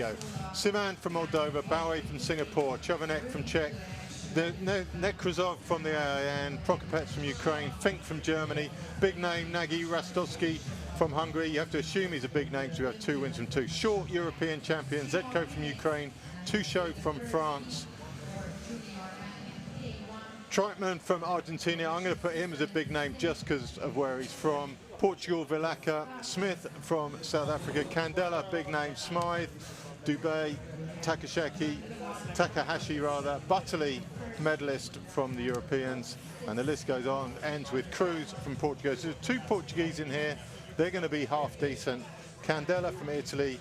go. Siman from Moldova, Bowie from Singapore, Chovanek from Czech, Nekrasov from the AIN, Prokopets from Ukraine, Fink from Germany, big name Nagy Rostovsky from Hungary. You have to assume he's a big name, so we have 2 wins from 2. Short European champion, Zetko from Ukraine, Tuchot from France, Treitman from Argentina. I'm going to put him as a big name just because of where he's from. Portugal, Vilaka, Smith from South Africa, Candela, big name, Smythe, Dubé, Takahashi, Butterley, medalist from the Europeans, and the list goes on, ends with Cruz from Portugal. So there's 2 Portuguese in here, they're going to be half decent. Candela from Italy,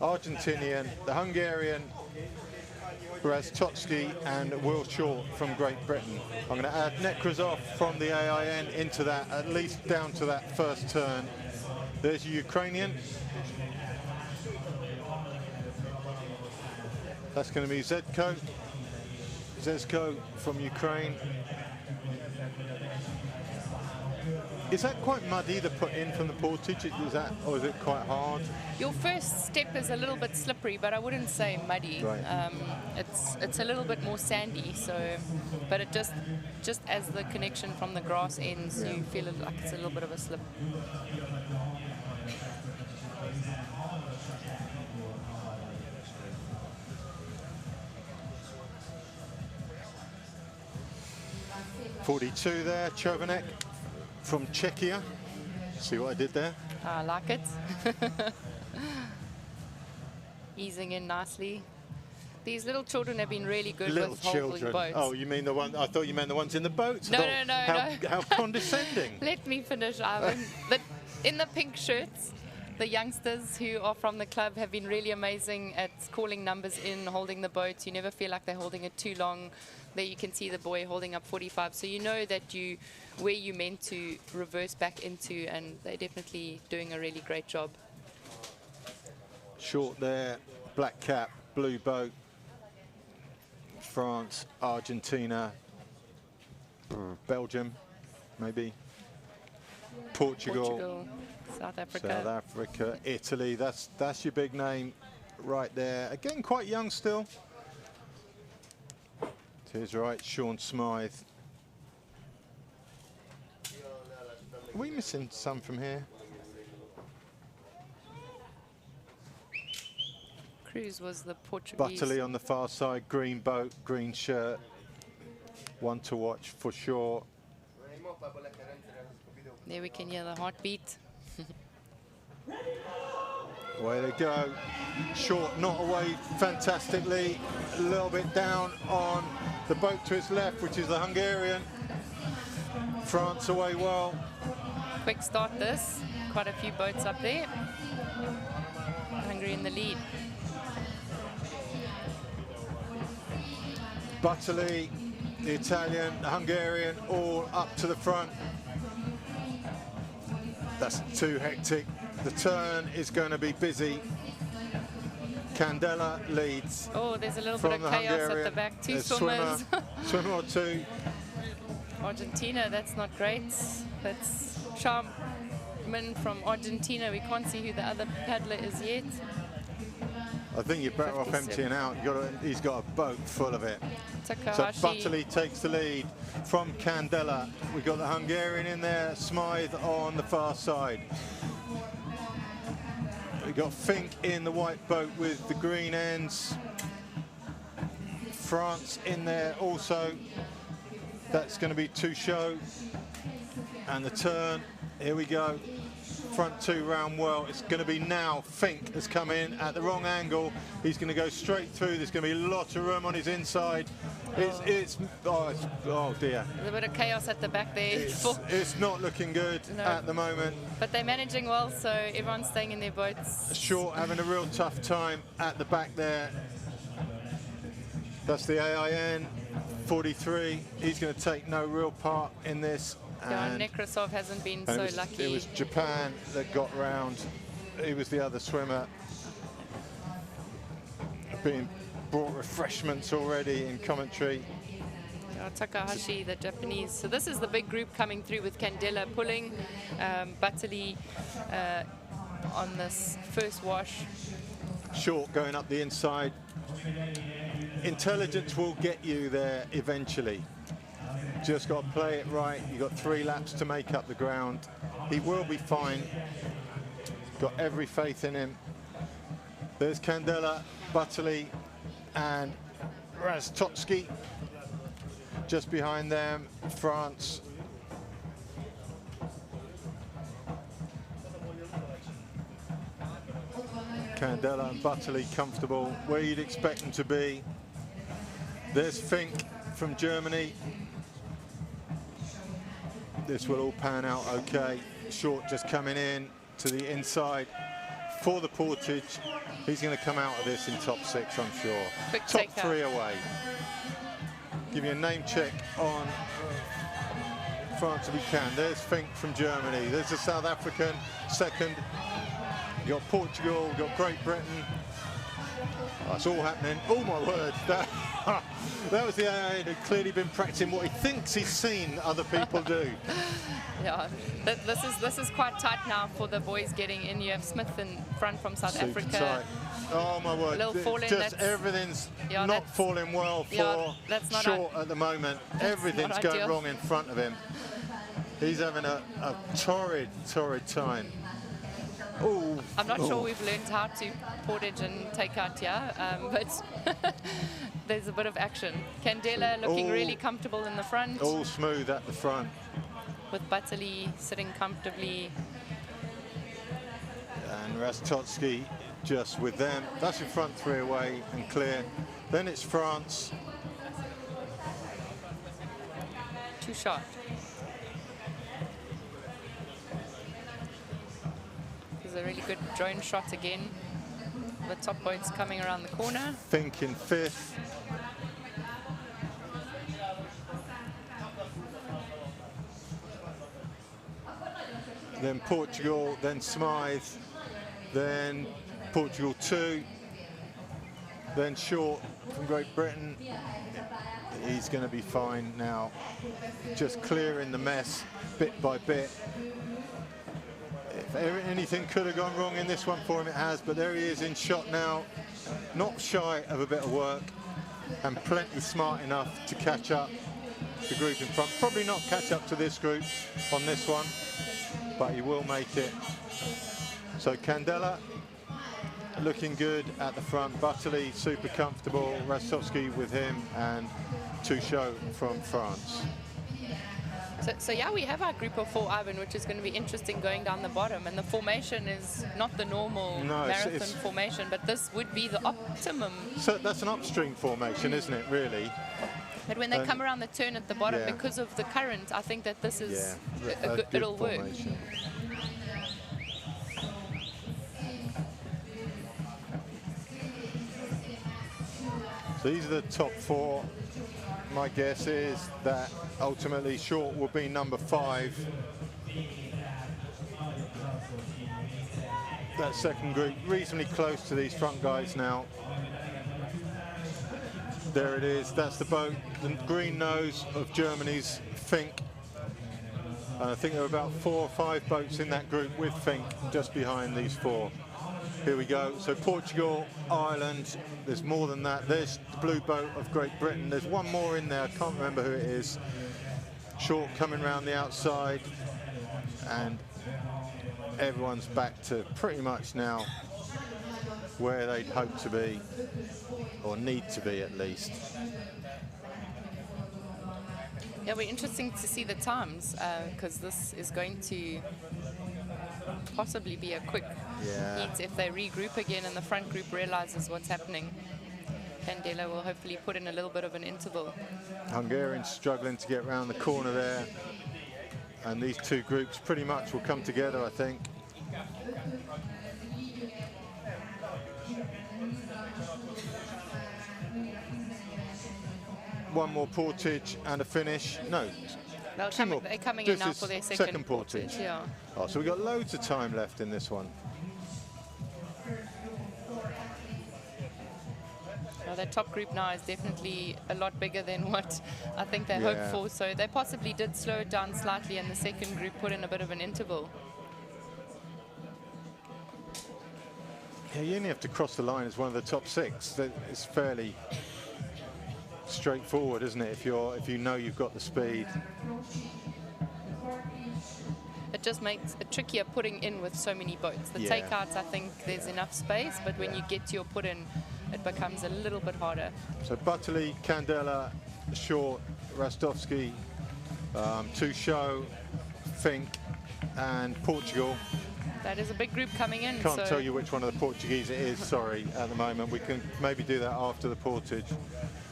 Argentinian, the Hungarian, Brastowski, and Will Short from Great Britain. I'm going to add Nekrasov from the AIN into that, at least down to that first turn. There's your Ukrainian. That's going to be Zezko from Ukraine. Is that quite muddy, the put in from the Portage? Is that, or is it quite hard? Your first step is a little bit slippery, but I wouldn't say muddy. Right. It's a little bit more sandy, so, but it just as the connection from the grass ends, you feel it like it's a little bit of a slip. .42 there, Chovanek from Czechia. See what I did there? I like it. Easing in nicely. These little children have been really good with holding boats. Oh, you mean the one? I thought you meant the ones in the boats. No. How condescending. Let me finish, Ivan. In the pink shirts, the youngsters who are from the club have been really amazing at calling numbers in, holding the boat. You never feel like they're holding it too long. There you can see the boy holding up 45. So you know that where you meant to reverse back into, and they're definitely doing a really great job. Short there, black cap, blue boat. France, Argentina, Belgium, maybe. Portugal, South Africa, Italy. That's your big name right there. Again, quite young still. Here's right, Sean Smythe. Are we missing some from here? Cruz was the Portuguese. Butterley on the far side, green boat, green shirt. One to watch for sure. There we can hear the heartbeat. Away they go. Short not away fantastically. A little bit down on the boat to his left, which is the Hungarian. France away well. Quick start this. Quite a few boats up there. Hungary in the lead. Butterley, the Italian, the Hungarian, all up to the front. That's too hectic. The turn is going to be busy. Candela leads. Oh, there's a little bit of chaos at the back. Two swimmers. Swimmer or two. Argentina, that's not great. That's Charman from Argentina. We can't see who the other paddler is yet. I think you're better off emptying out. He's got a boat full of it. Takahashi. So Butterley takes the lead from Candela. We've got the Hungarian in there, Smythe on the far side. We've got Fink in the white boat with the green ends. France in there also. That's going to be Tuchot. And the turn, here we go. Front two round well. It's going to be now. Fink has come in at the wrong angle. He's going to go straight through. There's going to be a lot of room on his inside. Oh dear. There's a bit of chaos at the back there. It's not looking good at the moment. But they're managing well, so everyone's staying in their boats. Short having a real tough time at the back there. That's the AIN 43. He's going to take no real part in this. And Nekrasov hasn't been so lucky. It was Japan that got round. He was the other swimmer. Being brought refreshments already in commentary. Takahashi, the Japanese. So this is the big group coming through with Candela pulling, Butterley on this first wash. Short going up the inside. Intelligence will get you there eventually. Just got to play it right. You've got 3 laps to make up the ground. He will be fine. Got every faith in him. There's Candela, Butterley, and Rastotsky. Just behind them, France. Candela and Butterley comfortable where you'd expect them to be. There's Fink from Germany. This will all pan out okay. Short just coming in to the inside for the Portage. He's going to come out of this in top 6, I'm sure. Quick Top takeout. 3 away. Give you a name check on France if we can. There's Fink from Germany. There's the South African, second. You've got Portugal, we've got Great Britain. Oh, it's all happening. Oh my word. That was the AA who'd clearly been practicing what he thinks he's seen other people do. Yeah, this is quite tight now for the boys getting in. You have Smith in front from South Super Africa. tight. Oh my word. Little fall in, Just everything's yeah, not falling well for that's not Short at the moment. Everything's not going ideal. wrong in front of him. He's having a torrid time. Ooh. I'm not sure we've learned how to portage and take out here, but there's a bit of action. Candela looking really comfortable in the front. All smooth at the front. With Butterley sitting comfortably. And Rastotsky just with them. That's your front 3 away and clear. Then it's France. Too short. There's a really good drone shot again. The top boat's coming around the corner. Fink in 5th. Then Portugal, then Smythe, then Portugal 2, then Short from Great Britain. He's going to be fine now. Just clearing the mess bit by bit. If anything could have gone wrong in this one for him, it has, but there he is in shot now. Not shy of a bit of work and plenty smart enough to catch up the group in front. Probably not catch up to this group on this one, but he will make it. So Candela looking good at the front. Butterley super comfortable. Rastovsky with him, and Touchot from France. So yeah, we have our group of 4, Ivan, which is going to be interesting going down the bottom. And the formation is not the normal marathon formation, but this would be the optimum. So that's an upstream formation, isn't it, really? But when they come around the turn at the bottom, because of the current, I think that this is it'll work. So these are the top 4. My guess is that ultimately Short will be number 5. That second group reasonably close to these front guys now. There it is. That's the boat, the green nose of Germany's Fink. I think there are about 4 or 5 boats in that group with Fink just behind these 4. Here we go. So Portugal, Ireland, there's more than that. There's the blue boat of Great Britain. There's one more in there. I can't remember who it is. Short coming around the outside. And everyone's back to pretty much now where they'd hope to be, or need to be at least. Yeah, it'll be interesting to see the times, because this is going to possibly be a quick heat if they regroup again and the front group realizes what's happening. Candela will hopefully put in a little bit of an interval. Hungarians struggling to get around the corner there, and these 2 groups pretty much will come together, I think. One more portage and a finish. No, they're coming in now for their second portage. Yeah. Oh, so we've got loads of time left in this one. Well, that top group now is definitely a lot bigger than what I think they hoped for. So they possibly did slow it down slightly, and the second group put in a bit of an interval. Yeah, you only have to cross the line as one of the top 6. It's fairly straightforward, isn't it? If you know you've got the speed. It just makes it trickier putting in with so many boats. The Yeah. takeouts, I think there's enough space, but when you get to your put-in, it becomes a little bit harder. So Butterley, Candela, Short, Rastovski, Touchot, Fink, and Portugal. That is a big group coming in. Can't so tell you which one of the Portuguese it is, sorry, at the moment. We can maybe do that after the portage.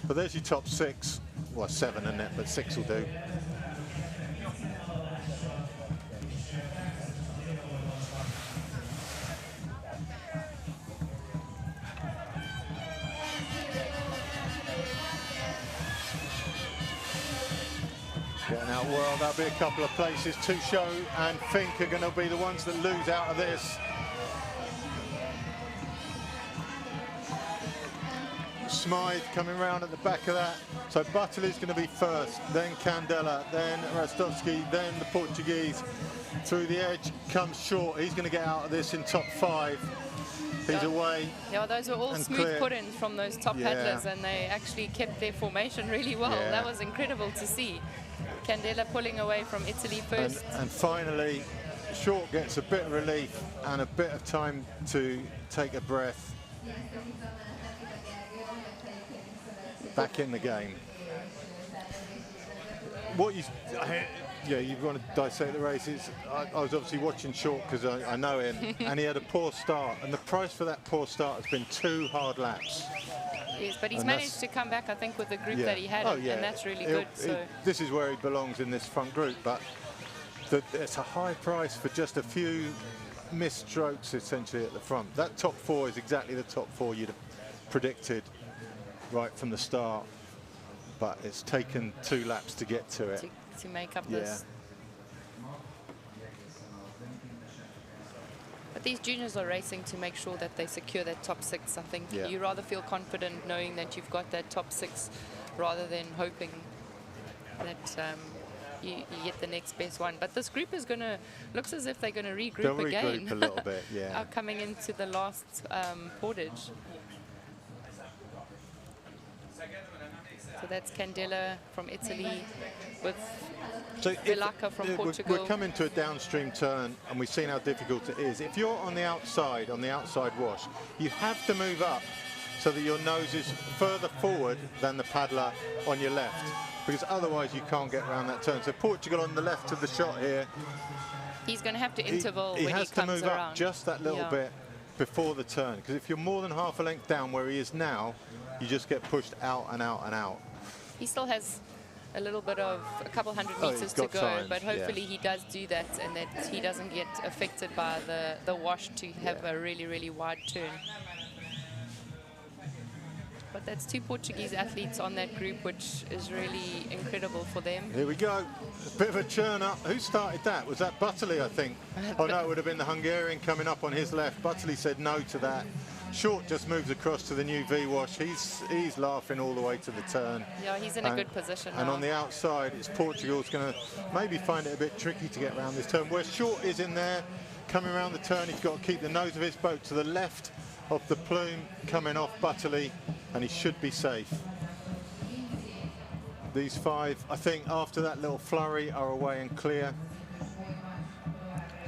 But there's your top 6. Well, 7 in it, but 6 will do. Getting out well, there'll be a couple of places. Touchot and Fink are going to be the ones that lose out of this. Smythe coming round at the back of that. So Butterley's going to be first, then Candela, then Rastovski, then the Portuguese. Through the edge comes Short. He's going to get out of this in top 5. He's away. Yeah, those were all and smooth clear. put-ins from those top paddlers, and they actually kept their formation really well. Yeah. That was incredible to see. Candela pulling away from Italy first. And finally, Short gets a bit of relief and a bit of time to take a breath. Back in the game. Yeah, you want to dissect the races. I was obviously watching Short because I know him, and he had a poor start, and the price for that poor start has been 2 hard laps. Yes, but he's And managed to come back, I think, with the group Yeah. that he had, Oh, yeah. and that's really good. So This is where he belongs in this front group, but it's a high price for just a few missed strokes essentially at the front. That top 4 is exactly the top 4 you'd have predicted right from the start, but it's taken 2 laps to get to it. to make up Yeah. this. But these juniors are racing to make sure that they secure that top 6. I think Yeah. you rather feel confident knowing that you've got that top 6 rather than hoping that you get the next best one. But this group is going to, looks as if they're going to regroup They'll again. regroup a little bit, yeah. Coming into the last portage. So that's Candela from Italy with Velaka from Portugal. We're coming to a downstream turn, and we've seen how difficult it is. If you're on the outside wash, you have to move up so that your nose is further forward than the paddler on your left, because otherwise you can't get around that turn. So Portugal on the left of the shot here. He's going to have to interval He when he has to comes move around. up just that little Yeah. bit before the turn, because if you're more than half a length down where he is now, you just get pushed out and out and out. He still has a little bit of a couple hundred Oh, meters he's to got go, time, but hopefully yeah. he does do that and that he doesn't get affected by the wash to have a really, really wide turn. But that's 2 Portuguese athletes on that group, which is really incredible for them. Here we go. A bit of a churn up. Who started that? Was that Butterley, I think? Oh, no, it would have been the Hungarian coming up on his left. Butterley said no to that. Short just moves across to the new V-wash. He's laughing all the way to the turn. Yeah, he's in a good position And now. on the outside, it's Portugal's going to maybe find it a bit tricky to get around this turn. Where Short is in there, coming around the turn, he's got to keep the nose of his boat to the left of the plume coming off Butterley, and he should be safe. These 5, I think, after that little flurry, are away and clear.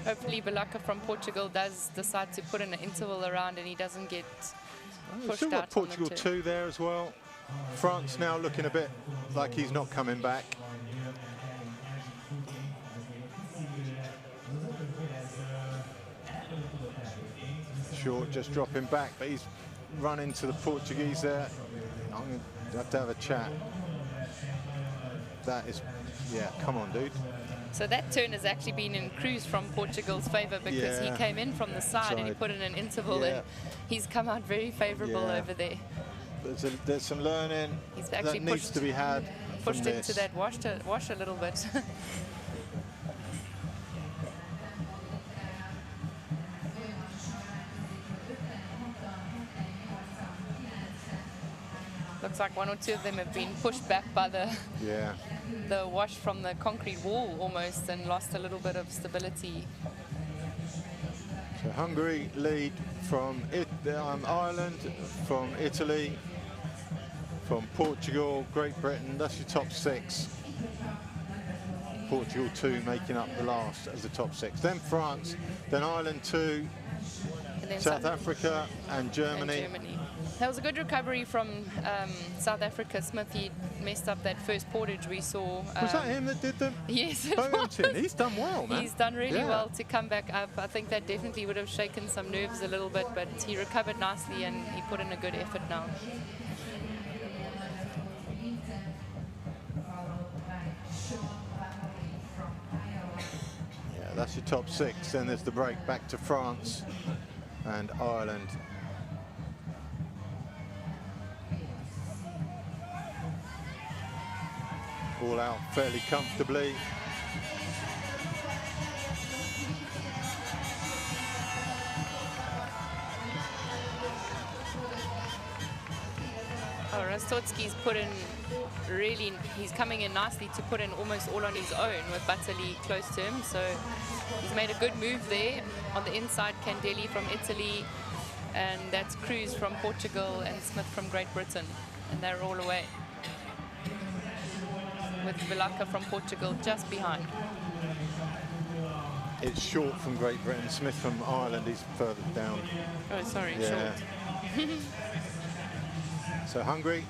Hopefully Velaka from Portugal does decide to put in an interval around and he doesn't get pushed Still out got on the Portugal turn. 2 there as well. France now looking a bit like he's not coming back. Short just dropping back, but he's run into the Portuguese there. I'm going to have to have a chat. That is, yeah, come on, dude. So that turn has actually been in cruise from Portugal's favour because he Yeah. came in from the side and he put in an interval Yeah. and he's come out very favourable Yeah. over there. There's some learning He's actually that needs pushed- to be had from Pushed this. into that wash a little bit. Looks like 1 or 2 of them have been pushed back by Yeah. the wash from the concrete wall almost and lost a little bit of stability. So Hungary lead from Ireland, from Italy, from Portugal, Great Britain. That's your top 6. Portugal 2 making up the last as the top 6. Then France, then Ireland 2, And then South Africa and Germany. That was a good recovery from South Africa. Smith, he messed up that first portage we saw. Was that him that did the Yes, it Boating? was. He's done well, man. He's done really Yeah. well to come back up. I think that definitely would have shaken some nerves a little bit, but he recovered nicely and he put in a good effort now. Yeah, that's your top 6. Then there's the break back to France and Ireland. All out fairly comfortably. Oh, Rastotsky's put in really, he's coming in nicely to put in almost all on his own with Batali close to him. So he's made a good move there. On the inside, Candelli from Italy, and that's Cruz from Portugal and Smith from Great Britain. And they're all away, with Vilaka from Portugal just behind. It's short from Great Britain. Smith from Ireland, he's further down. Oh, sorry, Yeah. short. So Hungary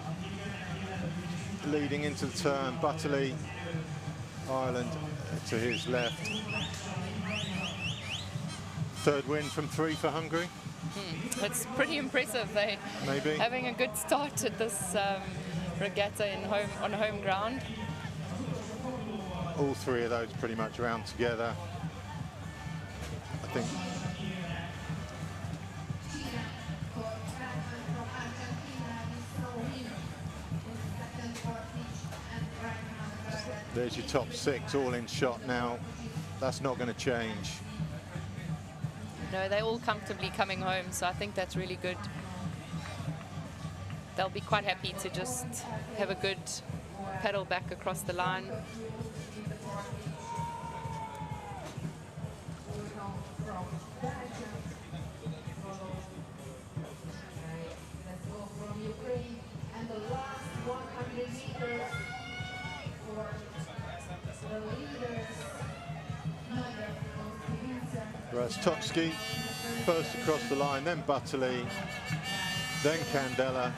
leading into the turn. Butterley, Ireland to his left. Third win from 3 for Hungary. It's pretty impressive. They're Maybe. having a good start at this regatta on home ground. All 3 of those pretty much round together. I think. There's your top 6 all in shot now. That's not going to change. No, they're all comfortably coming home, so I think that's really good. They'll be quite happy to just have a good paddle back across the line. Rastotsky first across the line, then Butterley, then Candela.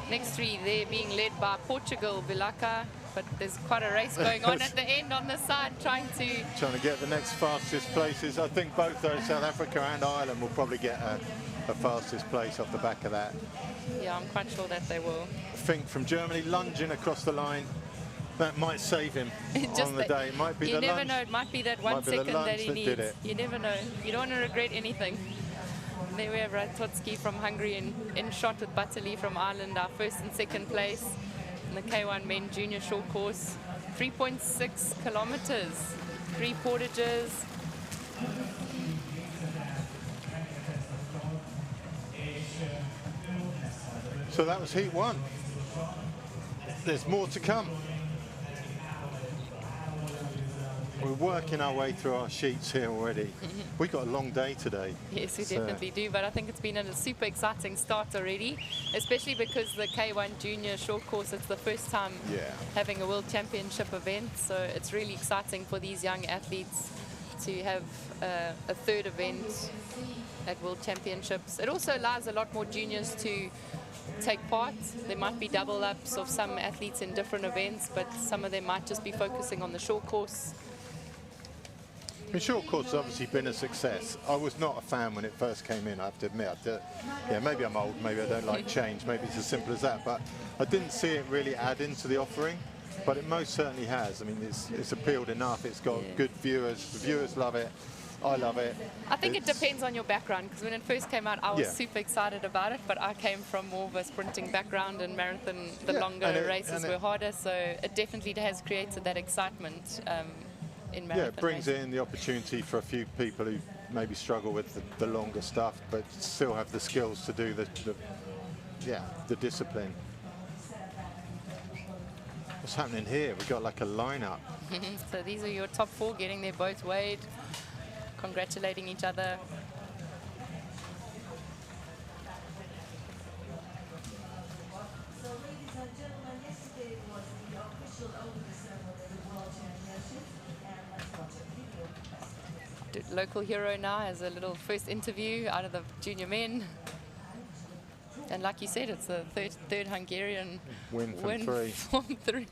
Next 3, they're being led by Portugal, Vilaka, but there's quite a race going on at the end on the side, trying to get the next fastest places. I think both those, South Africa and Ireland, will probably get a fastest place off the back of that. Yeah, I'm quite sure that they will. Fink from Germany lunging across the line. That might save him on the day. It might be you the never lunge. know. It might be that 1 second that he needs. Did it. You never know. You don't want to regret anything. There we have Rastotsky from Hungary in shot with Butterley from Ireland, our first and second place in the K1 Men Junior Short Course. 3.6 kilometers, 3 portages. So that was heat 1. There's more to come. We're working our way through our sheets here already. We've got a long day today. Yes, we definitely do, but I think it's been a super exciting start already, especially because the K1 Junior Short Course, it's the first time having a World Championship event, so it's really exciting for these young athletes to have a third event at World Championships. It also allows a lot more juniors to take part. There might be double ups of some athletes in different events, but some of them might just be focusing on the short course. The short course has obviously been a success. I was not a fan when it first came in, I have to admit. Yeah, maybe I'm old, maybe I don't like change, maybe it's as simple as that, but I didn't see it really add into the offering, but it most certainly has. I mean, it's appealed enough, it's got good viewers, the viewers love it, I love it. I think it depends on your background, because when it first came out, I was super excited about it, but I came from more of a sprinting background, and marathon, the longer races were harder, so it definitely has created that excitement in marathon. Yeah, it brings in the opportunity for a few people who maybe struggle with the longer stuff, but still have the skills to do the discipline. What's happening here? We've got like a lineup. So these are your top 4 getting their boats weighed, congratulating each other. So, ladies and gentlemen, yesterday was the official opening ceremony of the World Championship, and let's watch a video. Local hero now has a little first interview out of the junior men. And like you said, it's the third Hungarian Win from 3. from 3.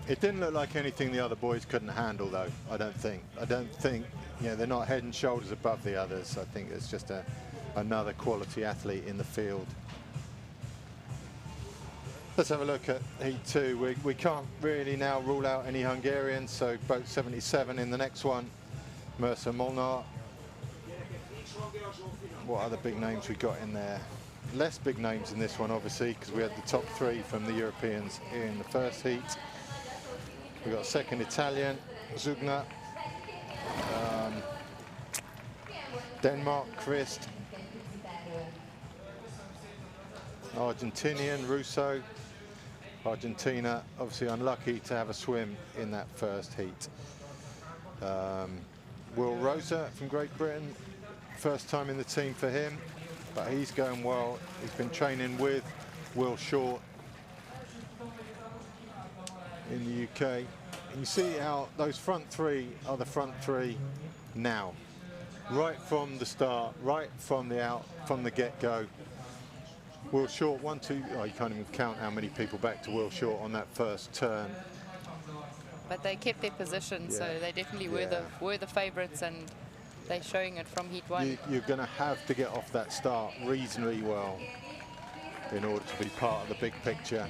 It didn't look like anything the other boys couldn't handle, though. I don't think. You know, they're not head and shoulders above the others. I think it's just another quality athlete in the field. Let's have a look at Heat 2. We can't really now rule out any Hungarians, so boat 77 in the next one. Mercer Molnar. What other big names we got in there? Less big names in this one, obviously, because we had the top 3 from the Europeans in the first heat. We got second Italian, Zugna. Denmark, Christ. Argentinian, Russo. Argentina, obviously unlucky to have a swim in that first heat. Will Rosa from Great Britain, first time in the team for him, but he's going well. He's been training with Will Short in the UK. And you see how those front 3 are the front 3 now. Right from the start, right from the get-go. Will Short, 1, 2, oh, you can't even count how many people back to Will Short on that first turn. But they kept their position, so they definitely were the favourites, and they're showing it from heat 1. You're going to have to get off that start reasonably well in order to be part of the big picture.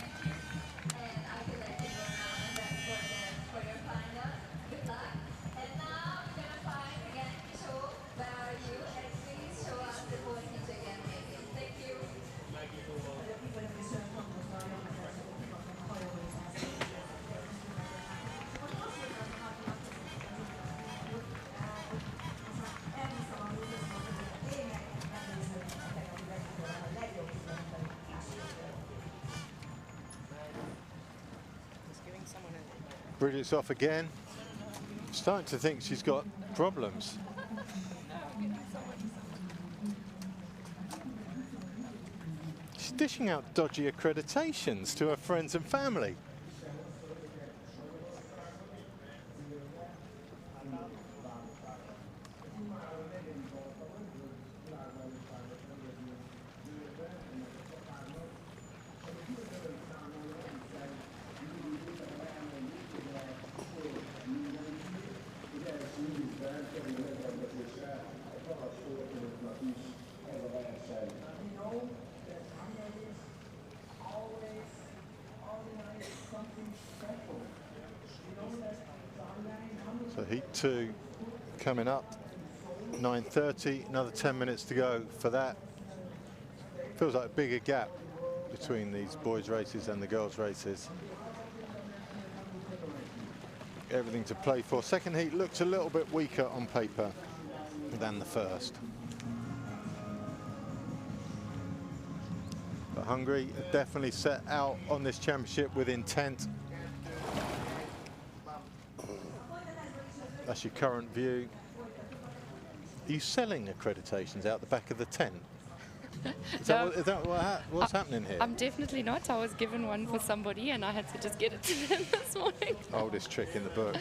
Bridget's off again. Starting to think she's got problems. She's dishing out dodgy accreditations to her friends and family. So heat 2 coming up, 9:30, another 10 minutes to go for that. Feels like a bigger gap between these boys' races and the girls' races. Everything to play for. Second heat looks a little bit weaker on paper than the first. But Hungary definitely set out on this championship with intent. That's your current view. Are you selling accreditations out the back of the tent? Is that what's happening here? I'm definitely not. I was given one for somebody and I had to just get it to them this morning. Oldest trick in the book.